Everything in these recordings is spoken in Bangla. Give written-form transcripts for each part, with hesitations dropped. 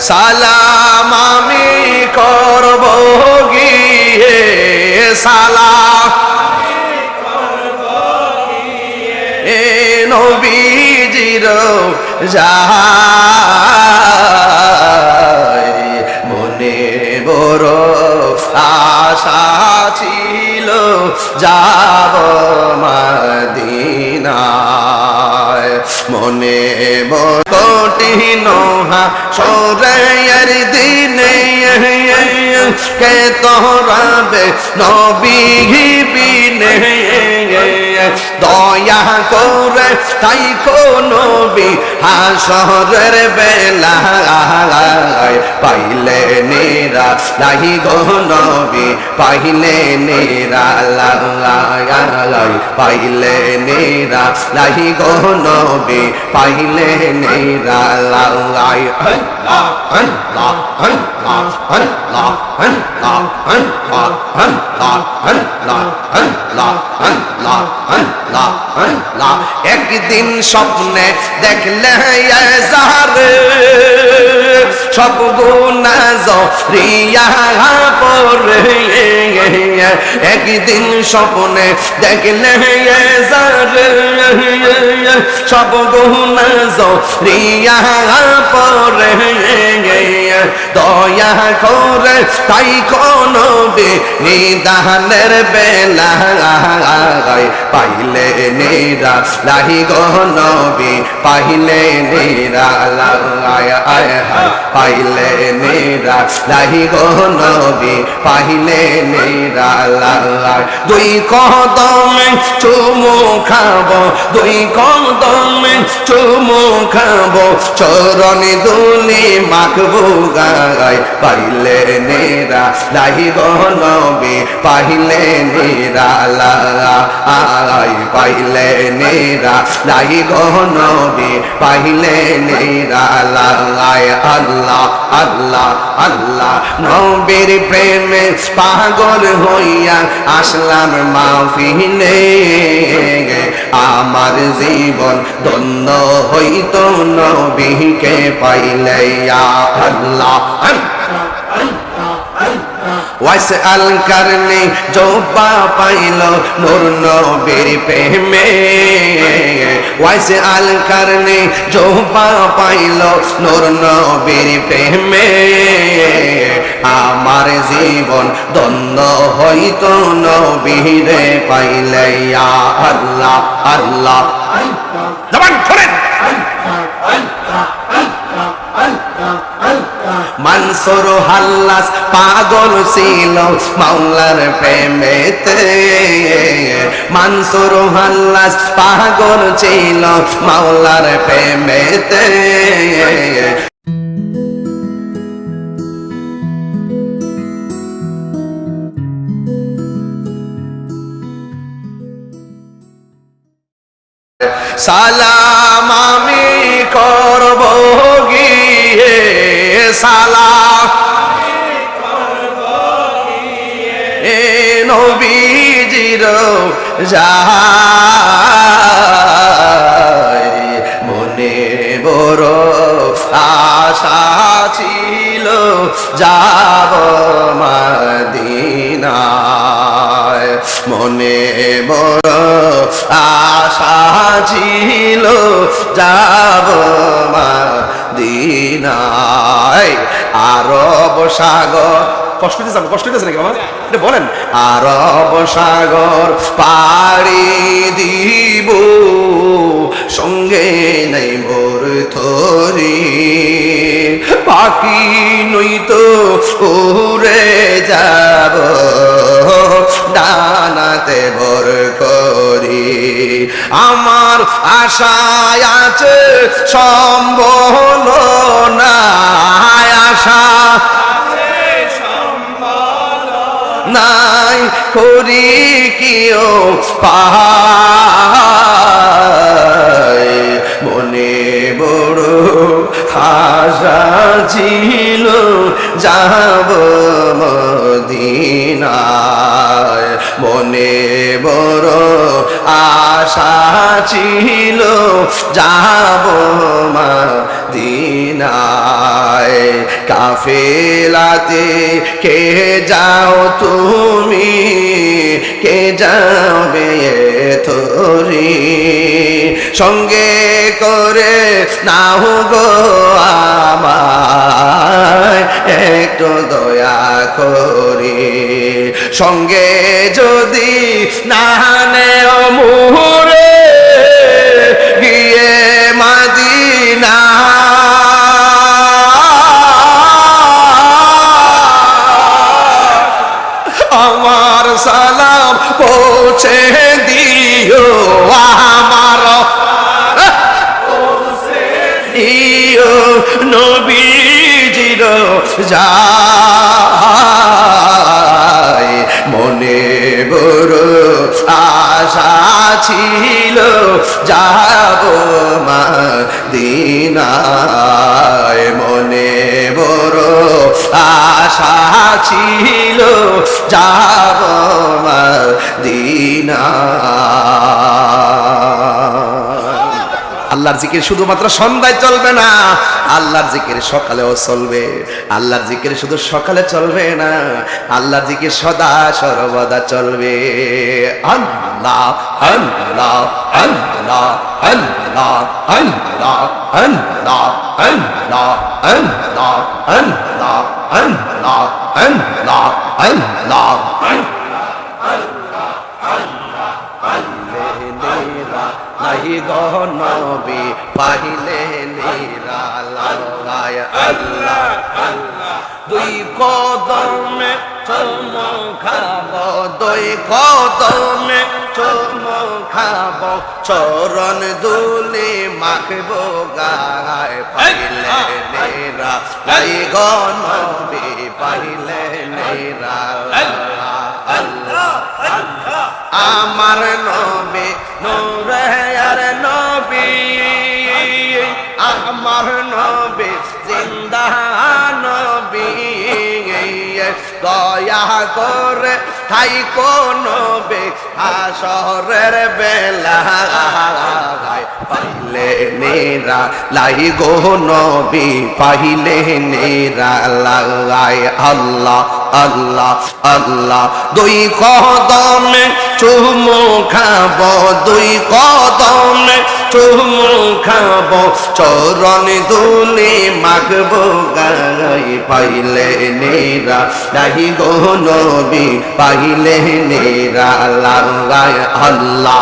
সালাম আমি করব গিয়ে সালাম নবীজির যায় মনে বড় আশা ছিল যাব মদিনায় মনে বড় কঠিন হাসরের দিনে কে তোরাবে নবী বিনে দয়া করে তাই নবী হাসরের বেলায় পাইলে নিরা লাহি গো নবী পাইলে নিরা লাই পাইলে নিরা লাহি গো নবী পাইলে নিরা লাই আল্লাহ আল্লাহ আল্লাহ আল্লাহ আল্লাহ আল্লাহ আল্লাহ আল্লাহ আল্লাহ আল্লাহ আল্লাহ আল্লাহ একদিন স্বপ্নে দেখলে যারে সব গুনাহ জরিয়া পড়ে একদিন স্বপ্নে দেখলে যারে সব গুনাহ জরিয়া পড়ে দয়া করে তাই নবী নিদানের বেলায় পাইলে নিরা লাহি গো নবী পাইলে নিরা পাইলে নিরা লাহি গো নবী পাইলে নিরা দুই কদমে চুমু খাবো দুই কদমে চুমু খাবো চরণ দুলি মাখবো গায় পাইলে নিরা লাহি গো নবী পাইলে নিরা পাইলে নিরা লাহি গো নবী পাইলে নিরা আল্লাহ আল্লাহ আল্লাহ নবীর প্রেমে পাগল হইয়া আসলাম মাহফিলে আমার জীবন ধন্য হইত নবীকে পাইলে আল্লাহ ওয়াইসে আল কারনে জোবা পাইল নূর নবীর প্রেমে ওয়াইসে আল কারনে জোবা পাইল নূর নবীর প্রেমে আমার জীবন ধন্য হইত নবীরে পাইলে আল্লাহ আল্লাহ জবান খোলেন মানসুর হাল্লাস পাগল ছিল মাওলার প্রেমেতে মানসুর হাল্লাস পাগল ছিল মাওলার প্রেমেতে সালাম আমি করব গিয়ে সালাম নবীজির যায় মনে বড় আশা ছিল যাব মদিনায় মনে বড় আশা ছিল যাব মদিনায় আরব সাগর কষ্ট দিতেছে নাকি আমার এটা বলেন আরব সাগর পাড়ি দিব সঙ্গে নাই মোর থরি পাখি নই তো উড়ে যাব ডানাতে ভর করি আমার আশায় আছে সম্বল না আশা নাই করি কিও পাই মনে বড় আশা ছিল যাব মদিনায় মনে বড় আশা ছিল যাব মদিনায় কাফেলাতে কে যাও তুমি, কে যাবে তোরি, সঙ্গে করে নাও গো আমায় একটু দয়া করে, সঙ্গে যদি না নেও মুহুরে গিয়ে মদিনা, আমার সালাম পৌঁছে দিও, আমার ইয়ো নবীজির যায়, মনে বড় আশা ছিল যাব মদিনায়, মনে বড় আশা ছিল যাব মদিনায়। আল্লাহর জিকির শুধুমাত্র সন্ধ্যায় চলবে না, আল্লাহর জিকির সকালেও চলবে। আল্লাহর জিকির শুধু সকালে চলবে না, আল্লাহর জিকির সদা সর্বদা চলবে। আল্লাহ আল্লাহ আল্লাহ আল্লাহ আল্লাহ আল্লাহ আল্লাহ আল্লাহ আল্লাহ আল্লাহ আল্লাহ আল্লাহ নাহি গো নবী পাইলে নিরালায়, আল্লাহ আল্লাহ দুই কদমে চুমু খাবো, দুই কদমে চুমু খাবো, চরণ দুলি মাখবো গায়, পাইলে নিরালায় গো নবী পাইলে নিরালায়, আল্লাহ আল্লাহ আমার নবী নূরে আর নবী, আমার নবী জিন্দা নবী, দয়া করে ঠাই কোন নবী হাসরের বেলায়, পাইলে নেরা লাই গো নবী পাইলে নেরা লাই, আল্লাহ আল্লাহ আল্লাহ দুই কদমে চুমু খাবো, দুই কদমে চুমু খাবো, চরণ দুলি মাখবো গায়, পাইলে নেরা লাই গো নবী পাইলে নেরা লাই, আল্লাহ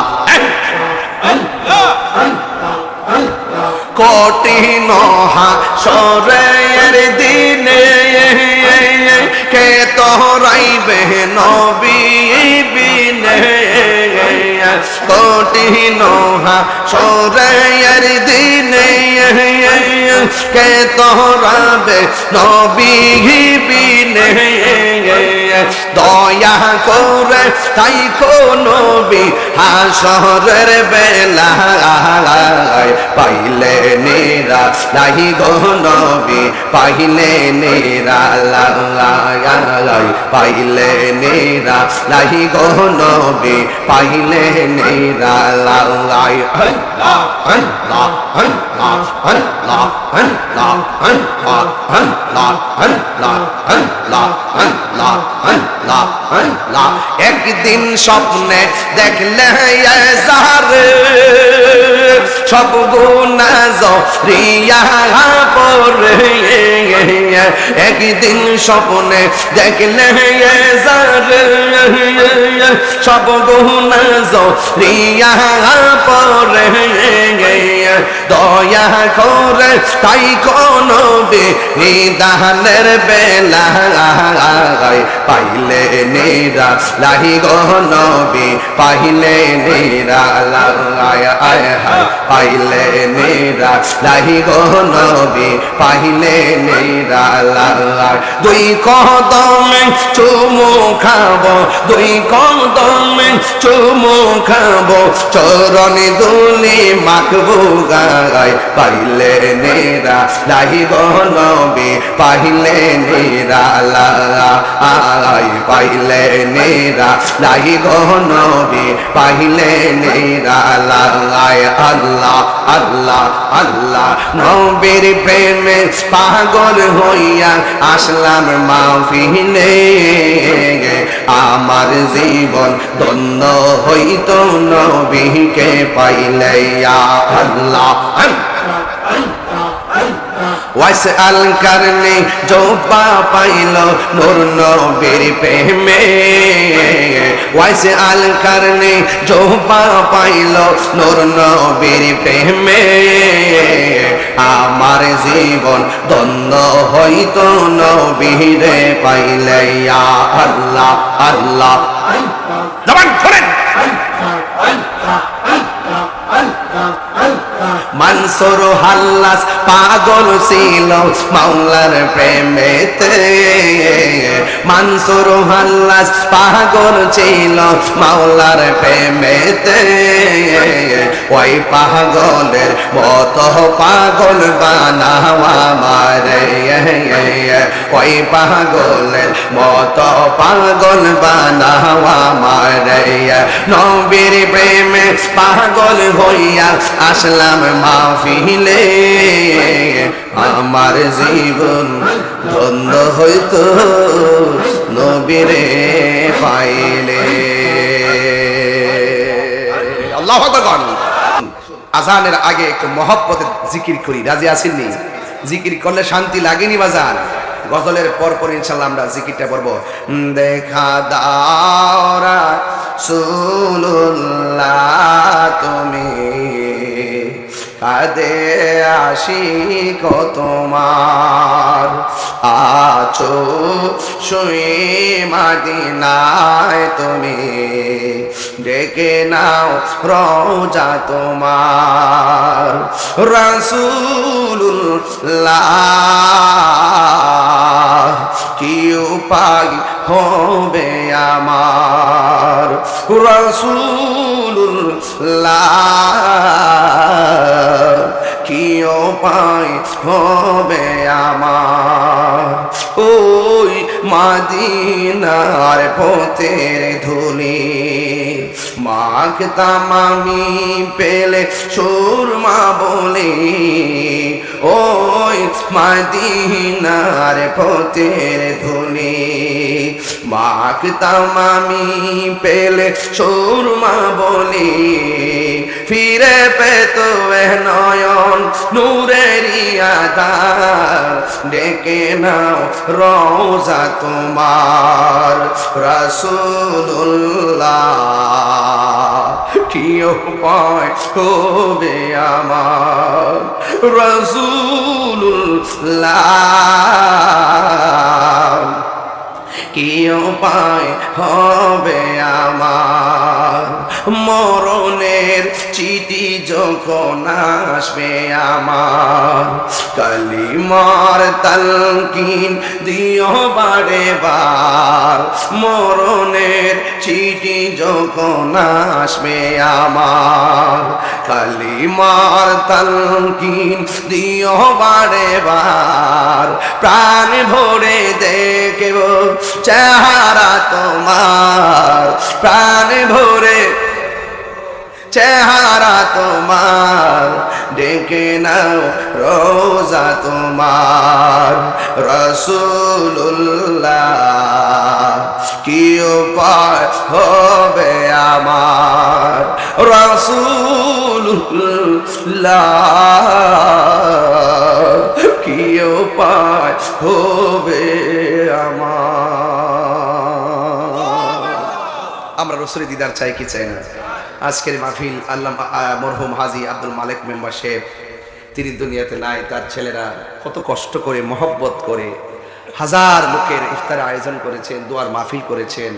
কঠিন হাসরের দিনে কে তোরাইবে নবী বিনে, কঠিন হাসরের দিনে কে তোরাবে নবী বিনে, দয়া করে তাই কোন নবী হাসরের বেলায়, পাইলে নেরা লাই গো নবী পাইলে নেরা লাই, পাইলে নেরা লাই গো নবী পাইলে নেরা লাই, আল্লাহ আল্লাহ আল্লাহ আল্লাহ আল্লাহ আল্লাহ আল্লাহ আল্লাহ আল্লাহ আল্লাহ আল্লাহ আল্লাহ। একদিন স্বপ্নে দেখলে যারে সব গুনাহ জরিয়া পড়ে, একদিন স্বপ্নে দেখলে যারে সব গুনাহ জরিয়া পড়ে, দয়া করে তাই কোন নিদানের বেলায়, পাইলে নেরা লাই গো নবী পাইলে নেরা লাই, পাইলে নেরা লাই গো নবী পাইলে নেরা লাই, দুই কদমে চুমু খাবো, দুই কদমে চুমু খাবো, চরণ দুলি মাখবো গায়, পাইলে নেরা লাই গো নবী পাইলে নিরালাই পাইলে নিরালাই গো নবী পাইলে নিরালাই আল্লাহ আল্লাহ আল্লাহ নবীর প্রেমে পাগল হইয়া আসলাম মাহফিলে আমার জীবন ধন্য হইত নবীকে পাইলে ইয়া আল্লাহ ওয়াসআল করনে जो पा पाइलो नूर नबीर प्रेमे ওয়াসআল করনে जो पा पाइलो नूर नबीर प्रेमे আমার জীবন ধন্য হইত নবীরে পাইলে ইয়া আল্লাহ আল্লাহ জবান খোলেন মানসুর হাল্লাস পাগল ছিল মাওলার প্রেমেতে মানসুর হাল্লাস পাগল ছিল মাওলার প্রেমেতে ওই পাগলের মতো পাগল বানাওয়া মারে ওই পাগলের মতো পাগল বানাওয়া মারে নবীর প্রেমে পাগল হইয়া আসলাম মাহফিলে আমার জীবন ধন্য হইত নবীরে পাইলে আল্লাহু আকবার আজানের আগে একটু মহব্বতে জিকির করি রাজি আছেননি জিকির করলে শান্তি লাগেনি বাজান গজলের পর পর ইনশাআল্লাহ আমরা জিকিরটা পড়বো দেখা দাও রাসূলুল্লাহ তুমি কাদে আশিক তোমার আছো শুয়ে মদিনায় তুমি ডেকে নাও রওজা তোমার রাসূলুল্লাহ কি উপায় হবে আমার রাসূলুল্লাহ কি উপায় হবে আমার ওই মদিনার পথের ধুলি মাখতাম আমি পেলে সুরমা বলে ওই মদিনার পথের ধুলি মাখতাম আমি পেলে সুরমা বলে ফিরে পেত নয়ন নূরেরি আধার ডেকে নাও রওজা তোমার রাসূলুল্লাহ কি উপায় হবে আমার রাসূলুল্লাহ কি উপায় হবে আমার মরণের চিঠি যখন আসবে আমার কালিমার তালকিন দিও বারে বার মরণের চিঠি যখন আসবে আমার কালিমার তালকিন দিও বারে বার প্রাণ ভরে দেখব চেহারা তোমার প্রাণ ভরে চেহারা তোমার ডেকে নাও রওজা তোমার রাসূলুল্লাহ কি উপায় হবে আমার রাসূলুল্লাহ কি উপায় হবে আমার আমরা রাসূলের দিদার চাই কি চাই না আজকের মাহফিল আল্লাহ মরহুম হাজী আব্দুল মালিক মেম্বার সাহেব তিনি দুনিয়াতে নাই তার ছেলেরা কত কষ্ট করে মহব্বত করে হাজার লোকের ইফতার আয়োজন করেছেন দোয়ার মাহফিল করেছেন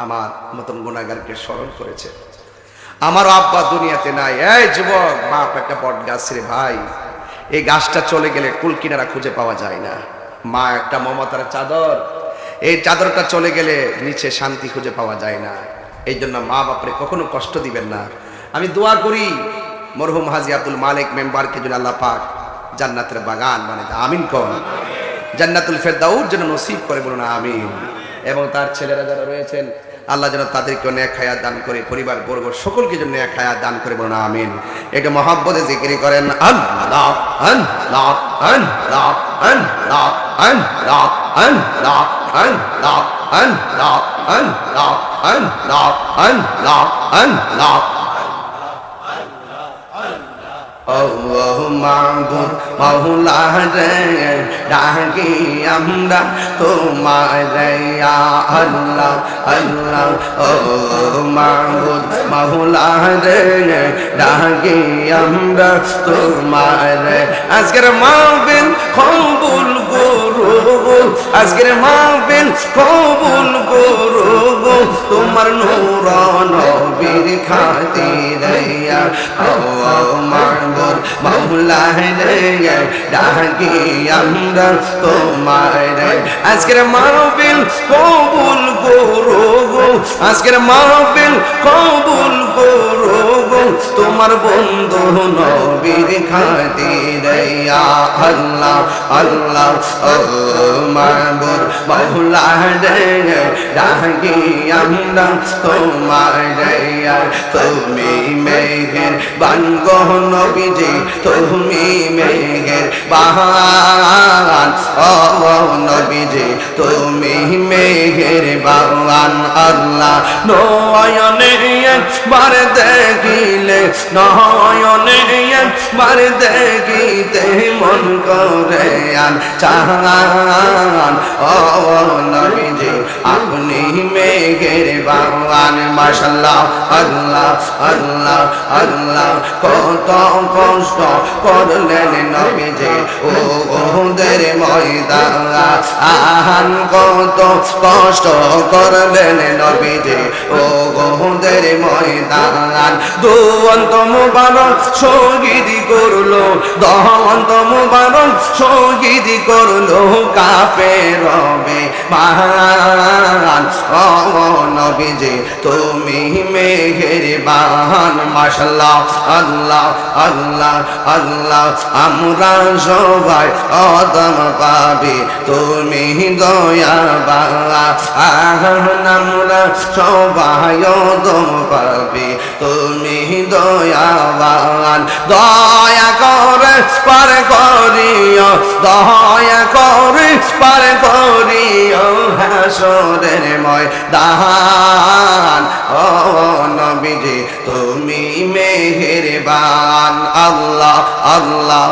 আমার মতন গুনাহগারকে স্মরণ করেছেন আমার আব্বা দুনিয়াতে নাই এই যুবক বাপ একটা বট গাছ রে ভাই এই গাছটা চলে গেলে কুল কিনারা খুঁজে পাওয়া যায় না মা একটা মমতার চাদর এই চাদরটা চলে গেলে নিচে শান্তি খুঁজে পাওয়া যায় না এই জন্য মা বাপরে কখনো কষ্ট দিবেন না আমি দোয়া করি মরহুম হাজী আব্দুল মালিক মেম্বারকে যেন আল্লাহ পাক জান্নাতের বাগান বানায় দেয় আমিন কোন জান্নাতুল ফেরদাউস যেন নসিব করে, বলুন আমিন। এবং তার ছেলেরা যারা রয়েছেন আল্লাহ যেন তাদেরকে নেক হায়াত দান করে, পরিবার বর্গ সকলকে যেন নেক হায়াত দান করে, বলুন আমিন। একটু মহব্বতে জিকির করেন আল্লাহ আল্লাহ আল্লাহ আল্লাহ আল্লাহ আল্লাহ আল্লাহ আল্লাহ আল্লাহ আল্লাহ আল্লাহ আল্লাহ। ও মাবুদ মাওলা রে ডাকি আমরা তোমারে ইয়া আল্লাহ আল্লাহ। ও মাবুদ মাওলা রে ডাকি আমরা তোমারে। আজকের মাহফিল কবুল করো, আজকের মাহফিল কবুল করো, তোমার নূর নবীর খাতিরে ইয়া মাবুদ মাওলা রে ডাকি আমরা তোমারে। আজকের মাহফিল কবুল করো, আজকের মাহফিল কবুল করো, তোমার বন্ধু নবীর খাতিরে ইয়া আল্লাহ আল্লাহ। ও মাবুদ মাওলা রে ডাকি আমরা তোমারে। তুমি মেঘের বানগো নবীজি, তুমি মেঘের বাহান, ও নবীজি তুমি মেঘের বাহান। আল্লাহ নয়নে একবার দেখিলে, নয়নে একবার দেখিতে মন করে আন চান, ও নবীজি আপনি মেঘের বাহান। মাশাআল্লাহ আল্লাহ আল্লাহ আল্লাহ। কত কষ্ট করলেন নবীজি ওদের ময়দান, কত কষ্ট করলেন নবীজি ওদের ময়দান। দুয়ন্ত মুবারক শহীদ করলো, দহন্ত মুবারক শহীদ করলো কাফের রবে মান, ও নবীজি তুমি মেঘের বাহান। মাশাআল্লাহ আল্লাহ আল্লাহ আল্লাহ। আমরা সবাই অদম পাবি তুমি দয়াবান, আমরা সবাই অদম পাবি তুমি দয়াবান। দয়া করে পার করিও, দয়া করে পার করিও হাসরের ময়দান, ও নবীজি তুমি মেহেরবান। আল্লাহ আল্লাহ।